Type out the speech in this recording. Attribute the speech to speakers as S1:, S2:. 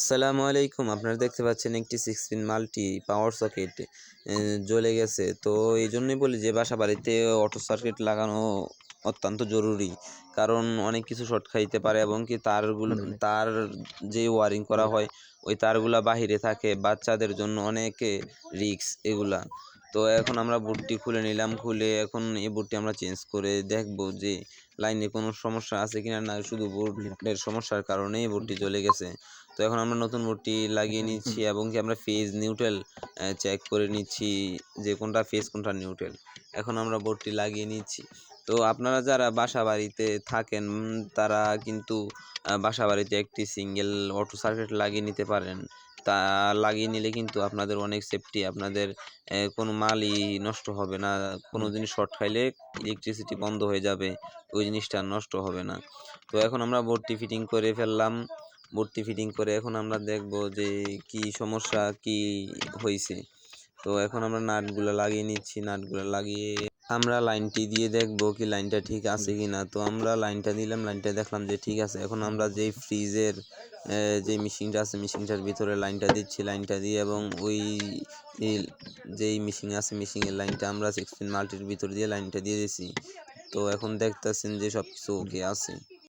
S1: আসসালামু আলাইকুম। আপনারা দেখতে পাচ্ছেন একটি 6 পিন মাল্টি পাওয়ার সকেট জ্বলে গেছে। তো এইজন্যই বলি যে বাসাবাড়িতে অটো সার্কিট লাগানো অত্যন্ত জরুরি। কারণ অনেক কিছু শর্ট খাইতে পারে এবং কি তার যে ওয়ারিং করা হয় ওই তারগুলা বাহিরে থাকে। বাচ্চাদের জন্য অনেক রিস্ক এগুলা। তো এখন আমরা বোর্ডটি খুলে নিলাম। খুলে এখন এই বোর্ডটি আমরা চেঞ্জ করে দেখব যে লাইনে কোনো সমস্যা আছে কিনা, না শুধু বোর্ডের সমস্যার কারণেই বোর্ডটি জ্বলে গেছে। তো এখন আমরা নতুন বোর্ডটি লাগিয়ে নিচ্ছি এবং কি আমরা ফেজ নিউট্রাল চেক করে নিচ্ছি যে কোনটা ফেজ কোনটা নিউট্রাল। এখন আমরা বোর্ডটি লাগিয়ে নিচ্ছি। তো আপনারা যারা বাসা বাড়িতে থাকেন তারা কিন্তু বাসা বাড়িতে একটি সিঙ্গেল অটো সার্কিট লাগিয়ে নিতে পারেন। তা লাগিয়ে নিলে কিন্তু আপনাদের অনেক সেফটি, আপনাদের কোনো মালই নষ্ট হবে না। কোনো জিনিস শর্ট খাইলে ইলেকট্রিসিটি বন্ধ হয়ে যাবে, ওই জিনিসটা নষ্ট হবে না। তো এখন আমরা বোর্ডটি ফিটিং করে ফেললাম। বোর্ডটি ফিটিং করে এখন আমরা দেখব যে কি সমস্যা কি হয়েছে। তো এখন আমরা নাটগুলো লাগিয়ে নিচ্ছি। নাটগুলো লাগিয়ে আমরা লাইনটি দিয়ে দেখব কি লাইনটা ঠিক আছে কি না। তো আমরা লাইনটা দিলাম, লাইনটা দেখলাম যে ঠিক আছে। এখন আমরা যেই ফ্রিজের যে মেশিনটা আছে মেশিনটার ভিতরে লাইনটা দিচ্ছি। লাইনটা দিয়ে এবং ওই যেই মেশিন আছে মেশিনের লাইনটা আমরা 6 পিন মাল্টির ভিতর দিয়ে লাইনটা দিয়ে দিয়েছি। তো এখন দেখতেছেন যে সব কিছু ওকে আছে।